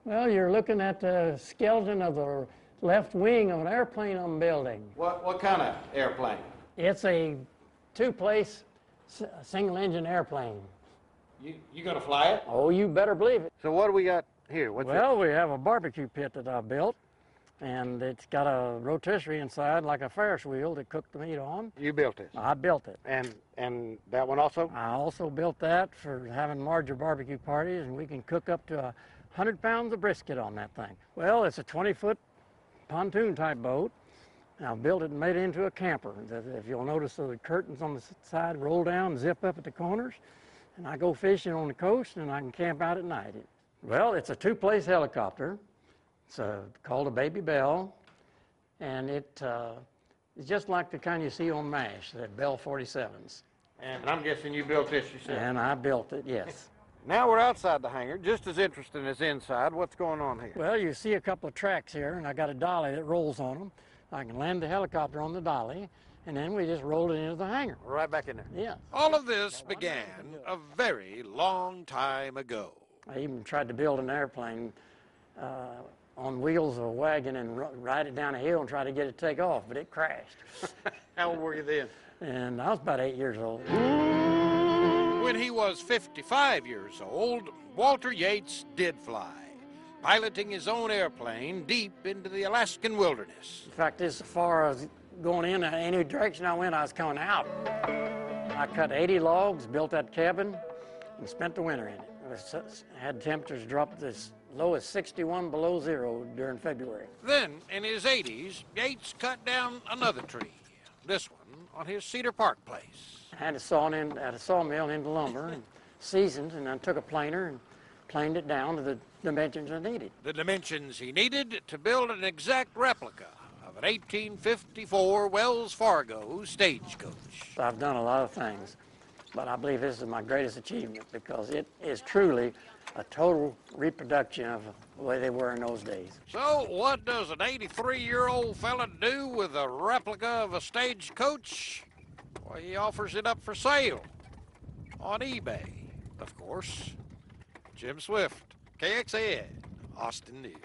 Well, you're looking at the skeleton of the left wing of an airplane I'm building. What kind of airplane? It's a two-place single-engine airplane. You gonna fly it? Oh, you better believe it. So what do we got here? Well, we have a barbecue pit that I built, and it's got a rotisserie inside like a Ferris wheel to cook the meat on. You built it? I built it. And that one also? I also built that for having larger barbecue parties, and we can cook up to 100 pounds of brisket on that thing. Well, it's a 20-foot pontoon-type boat. I built it and made it into a camper. If you'll notice, the curtains on the side roll down, zip up at the corners, and I go fishing on the coast, and I can camp out at night. Well, it's a two-place helicopter. It's called a Baby Bell, and it's just like the kind you see on MASH, that Bell 47s. And I'm guessing you built this yourself? And I built it, yes. Now we're outside the hangar, just as interesting as inside. What's going on here? Well, you see a couple of tracks here, and I got a dolly that rolls on them. I can land the helicopter on the dolly, and then we just roll it into the hangar. Right back in there? Yeah. All of this began a very long time ago. I even tried to build an airplane on wheels of a wagon and ride it down a hill and try to get it to take off, but it crashed. How old were you then? And I was about 8 years old. When he was 55 years old, Walter Yates did fly, piloting his own airplane deep into the Alaskan wilderness. In fact, as far as going in any direction I went, I was coming out. I cut 80 logs, built that cabin, and spent the winter in it. Had temperatures drop as low as 61 below zero during February. Then, in his 80s, Yates cut down another tree, this one on his Cedar Park place. I had a sawmill into lumber and seasoned, and I took a planer and planed it down to the dimensions I needed. The dimensions he needed to build an exact replica of an 1854 Wells Fargo stagecoach. I've done a lot of things, but I believe this is my greatest achievement because it is truly a total reproduction of the way they were in those days. So what does an 83-year-old fella do with a replica of a stagecoach? Well, he offers it up for sale on eBay, of course. Jim Swift, KXAN, Austin News.